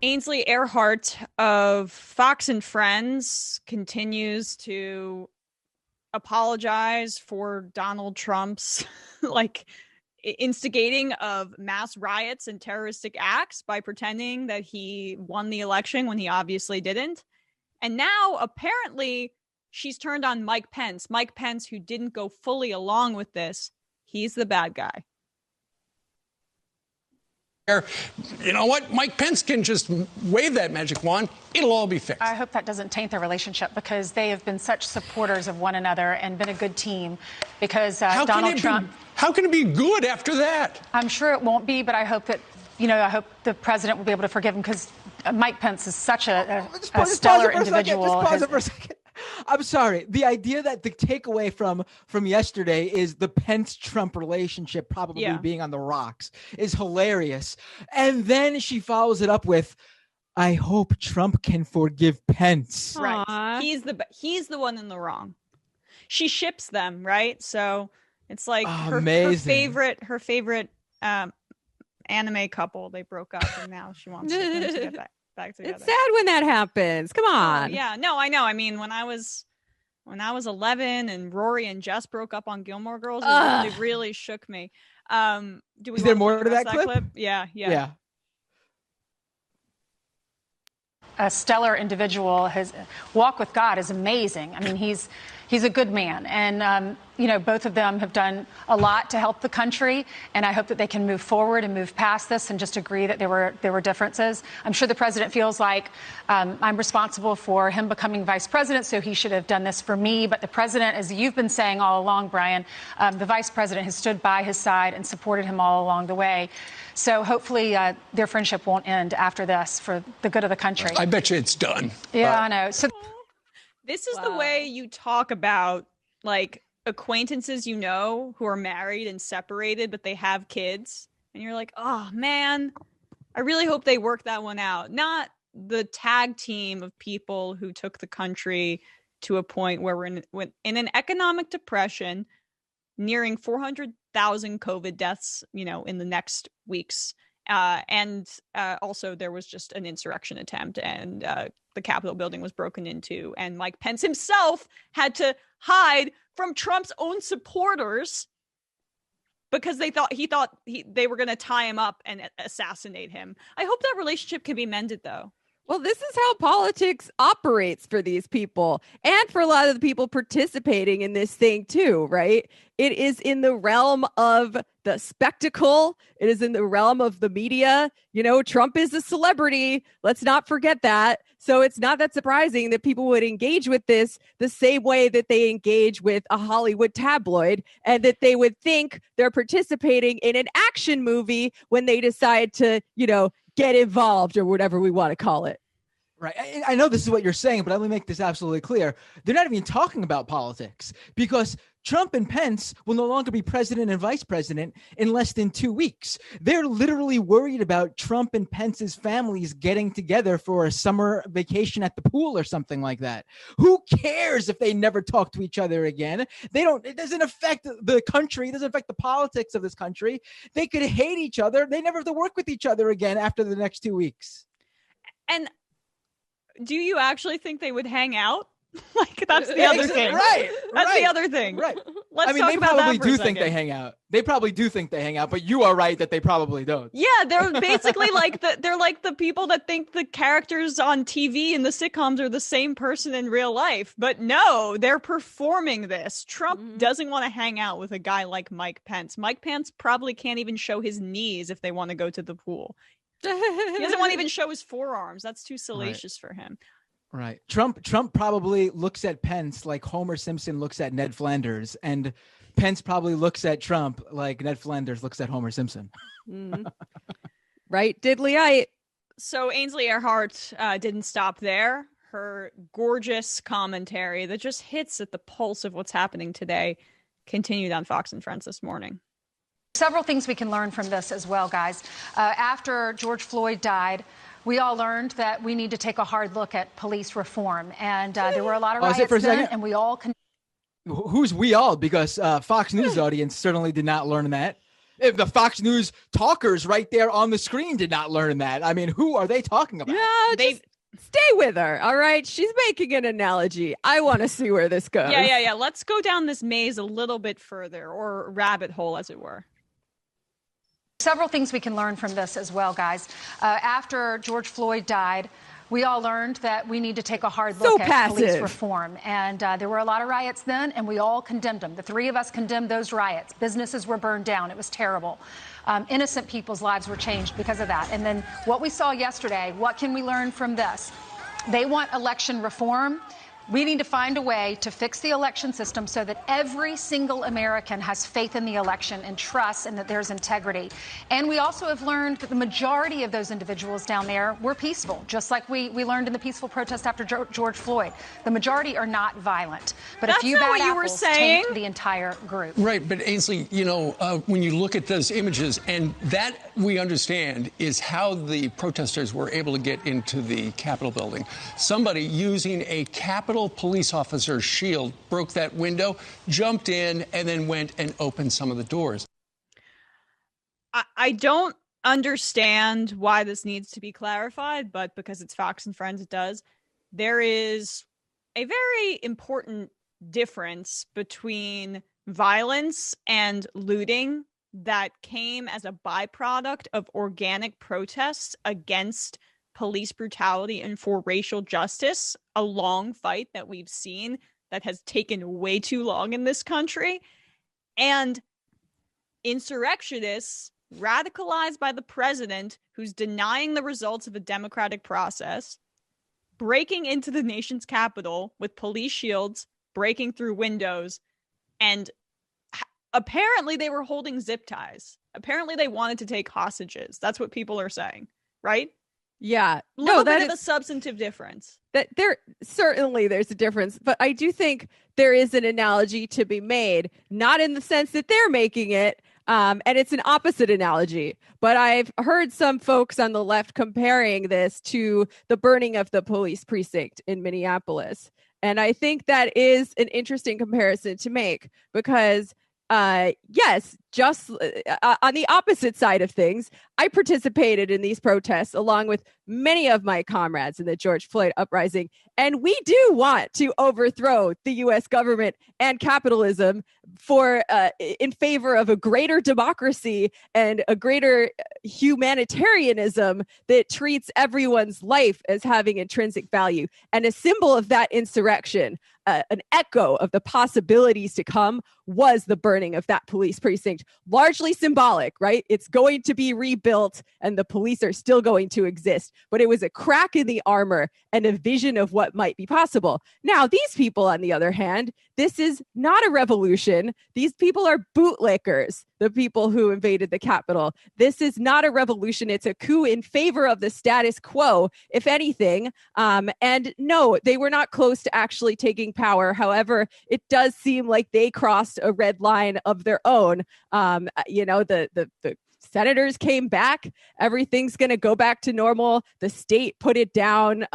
Ainsley Earhart of Fox and Friends continues to apologize for Donald Trump's like instigating of mass riots and terroristic acts by pretending that he won the election when he obviously didn't. And now apparently she's turned on Mike Pence. Mike Pence, who didn't go fully along with this. He's the bad guy. You know what? Mike Pence can just wave that magic wand. It'll all be fixed. I hope that doesn't taint their relationship, because they have been such supporters of one another and been a good team. Because Donald Trump. How can it be good after that? I'm sure it won't be, but I hope that, I hope the president will be able to forgive him, because Mike Pence is such a stellar individual. Just pause it for a second. I'm sorry. The idea that the takeaway from yesterday is the Pence-Trump relationship probably being on the rocks is hilarious. And then she follows it up with, I hope Trump can forgive Pence. Right. He's the one in the wrong. She ships them, right? So it's like her favorite anime couple. They broke up and now she wants them to get back together. It's sad when that happens. Come on. Yeah, no, I know. I mean, when I was 11 and Rory and Jess broke up on Gilmore Girls, it really shook me. Is there more to that clip? Yeah. A stellar individual. His walk with God is amazing. I mean, he's a good man. And, both of them have done a lot to help the country. And I hope that they can move forward and move past this and just agree that there were differences. I'm sure the president feels like I'm responsible for him becoming vice president, so he should have done this for me. But the president, as you've been saying all along, Brian, the vice president has stood by his side and supported him all along the way. So hopefully their friendship won't end after this for the good of the country. I bet you it's done. Yeah, I know. So this is the way you talk about like acquaintances, who are married and separated, but they have kids. And you're like, oh man, I really hope they work that one out. Not the tag team of people who took the country to a point where we're in an economic depression, nearing 400,000 COVID deaths, in the next weeks. And also there was just an insurrection attempt and the Capitol building was broken into. And Mike Pence himself had to hide from Trump's own supporters because they thought they were going to tie him up and assassinate him. I hope that relationship can be mended, though. Well, this is how politics operates for these people and for a lot of the people participating in this thing too, right? It is in the realm of the spectacle. It is in the realm of the media. Trump is a celebrity. Let's not forget that. So it's not that surprising that people would engage with this the same way that they engage with a Hollywood tabloid, and that they would think they're participating in an action movie when they decide to, get involved or whatever we want to call it. Right. I know this is what you're saying, but let me make this absolutely clear. They're not even talking about politics because Trump and Pence will no longer be president and vice president in less than 2 weeks. They're literally worried about Trump and Pence's families getting together for a summer vacation at the pool or something like that. Who cares if they never talk to each other again? It doesn't affect the country. It doesn't affect the politics of this country. They could hate each other. They never have to work with each other again after the next 2 weeks. And do you actually think they would hang out? Like, that's the other thing. Right. That's the other thing. Right. Let's talk they about probably that for a do second. think they hang out. They probably do think they hang out, but you are right that they probably don't. Yeah, they're basically they're like the people that think the characters on TV and the sitcoms are the same person in real life. But no, they're performing this. Trump doesn't want to hang out with a guy like Mike Pence. Mike Pence probably can't even show his knees if they want to go to the pool. He doesn't want to even show his forearms. That's too salacious for him. Right. Trump probably looks at Pence like Homer Simpson looks at Ned Flanders, and Pence probably looks at Trump like Ned Flanders looks at Homer Simpson. Right, diddly-ite. So Ainsley Earhart didn't stop there. Her gorgeous commentary that just hits at the pulse of what's happening today continued on Fox and Friends this morning. Several things we can learn from this as well, guys. After George Floyd died, we all learned that we need to take a hard look at police reform. And there were a lot of riots then, and we all... Who's we all? Because Fox News audience certainly did not learn that. If the Fox News talkers right there on the screen did not learn that, I mean, who are they talking about? Yeah, just stay with her. All right. She's making an analogy. I want to see where this goes. Yeah. Let's go down this maze a little bit further, or rabbit hole, as it were. Several things we can learn from this as well, guys. After George Floyd died, we all learned that we need to take a hard look at police reform. And there were a lot of riots then, and we all condemned them. The three of us condemned those riots. Businesses were burned down. It was terrible. Innocent people's lives were changed because of that. And then what we saw yesterday, what can we learn from this? They want election reform. We need to find a way to fix the election system so that every single American has faith in the election and trust and that there's integrity. And we also have learned that the majority of those individuals down there were peaceful, just like we learned in the peaceful protest after George Floyd. The majority are not violent. But That's a few not bad what you were apples saying. taint the entire group. Right, but Ainsley, when you look at those images, and that we understand is how the protesters were able to get into the Capitol building. Somebody using a Capitol police officer's shield broke that window, jumped in, and then went and opened some of the doors. I don't understand why this needs to be clarified, but because it's Fox and Friends, it does. There is a very important difference between violence and looting that came as a byproduct of organic protests against police brutality and for racial justice, a long fight that we've seen that has taken way too long in this country, and insurrectionists radicalized by the president who's denying the results of a democratic process, breaking into the nation's capital with police shields, breaking through windows, and apparently they were holding zip ties. Apparently they wanted to take hostages. That's what people are saying, right? Yeah. No, that is a substantive difference. That there's a difference, but I do think there is an analogy to be made, not in the sense that they're making it, and it's an opposite analogy. But I've heard some folks on the left comparing this to the burning of the police precinct in Minneapolis. And I think that is an interesting comparison to make because yes, just on the opposite side of things, I participated in these protests along with many of my comrades in the George Floyd uprising. And we do want to overthrow the U.S. government and capitalism for in favor of a greater democracy and a greater humanitarianism that treats everyone's life as having intrinsic value. And a symbol of that insurrection, an echo of the possibilities to come, was the burning of that police precinct. Largely symbolic, right? It's going to be rebuilt and the police are still going to exist. But it was a crack in the armor and a vision of what might be possible. Now, these people, on the other hand, this is not a revolution. These people are bootlickers, the people who invaded the Capitol. This is not a revolution. It's a coup in favor of the status quo, if anything. And no, they were not close to actually taking power. However, it does seem like they crossed a red line of their own. The senators came back. Everything's going to go back to normal. The state put it down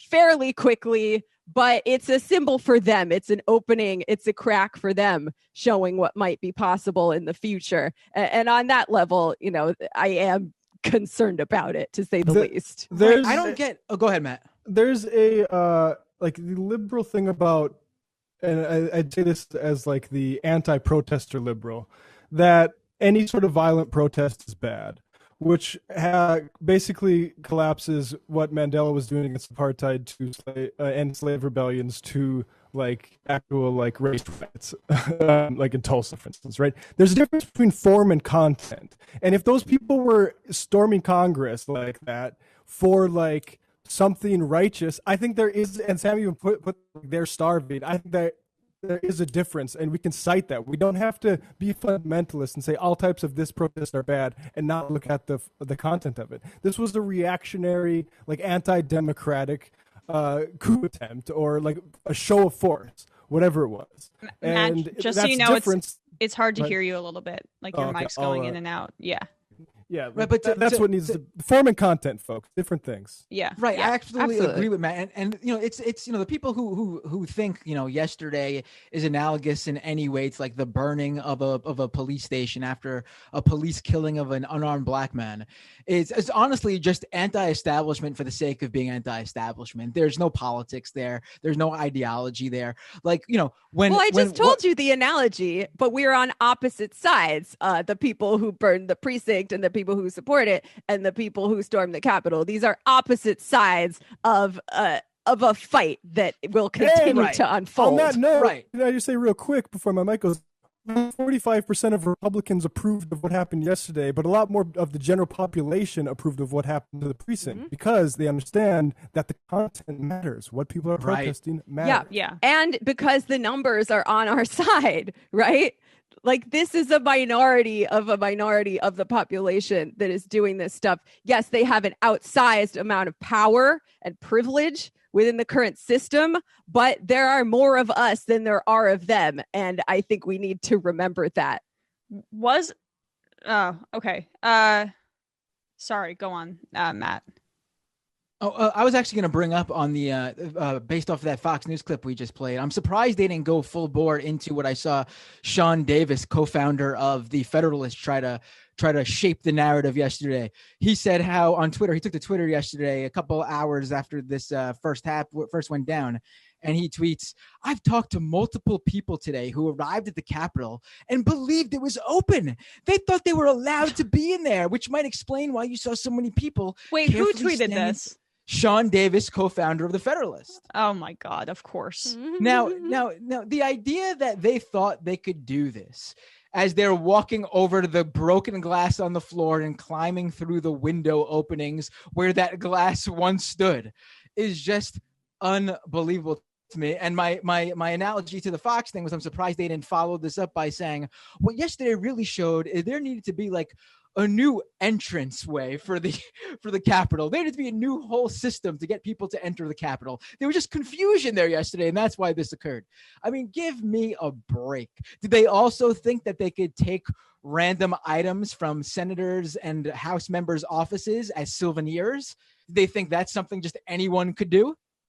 fairly quickly, but it's a symbol for them. It's an opening. It's a crack for them, showing what might be possible in the future. And on that level, I am concerned about it, to say the least. I don't get. Oh, go ahead, Matt. There's a the liberal thing about, and I'd say this as like the anti-protester liberal, that any sort of violent protest is bad, which basically collapses what Mandela was doing against apartheid to end slave rebellions to like actual like race riots, like in Tulsa, for instance, right? There's a difference between form and content. And if those people were storming Congress like that for like something righteous, I think there is, and Sam even put they're starving. I think that there is a difference, and we can cite that. We don't have to be fundamentalists and say all types of this protest are bad and not look at the content of it. This was a reactionary, like anti-democratic coup attempt, or like a show of force, whatever it was. And Matt, just so you know, it's hard to hear you a little bit, like your mic's going in and out. Yeah. Yeah, Right, but that's what needs to form and content, folks. Different things. Yeah. Right, Yeah, I absolutely agree with Matt, and it's the people who think yesterday is analogous in any way. It's like the burning of a police station after a police killing of an unarmed black man. It's honestly just anti-establishment for the sake of being anti-establishment. There's no politics there. There's no ideology there. Like when I just told you the analogy, but we're on opposite sides. The people who burned the precinct and the people who support it and the people who stormed the Capitol. These are opposite sides of a fight that will continue to unfold. On that note, right. Can I just say real quick before my mic goes, 45% of Republicans approved of what happened yesterday, but a lot more of the general population approved of what happened to the precinct because they understand that the content matters. What people are protesting matters. Yeah. And because the numbers are on our side, right? Like this is a minority of the population that is doing this stuff. Yes, they have an outsized amount of power and privilege within the current system, but there are more of us than there are of them. And I think we need to remember that. Okay. Sorry, go on, Matt. I was actually going to bring up on the based off of that Fox News clip we just played. I'm surprised they didn't go full bore into what I saw Sean Davis, co-founder of the Federalist, try to shape the narrative yesterday. He said how on Twitter, he took to Twitter yesterday, a couple hours after this first went down, and he tweets, "I've talked to multiple people today who arrived at the Capitol and believed it was open. They thought they were allowed to be in there, which might explain why you saw so many people." Wait, who tweeted this? Sean Davis, co-founder of the Federalist. Oh my God, of course. Now, the idea that they thought they could do this as they're walking over to the broken glass on the floor and climbing through the window openings where that glass once stood is just unbelievable to me. And my analogy to the Fox thing was I'm surprised they didn't follow this up by saying what yesterday really showed is there needed to be like a new entrance way for the Capitol. There needed to be a new whole system to get people to enter the Capitol. There was just confusion there yesterday, and that's why this occurred. I mean, give me a break. Did they also think that they could take random items from senators and House members' offices as souvenirs? Did they think that's something just anyone could do?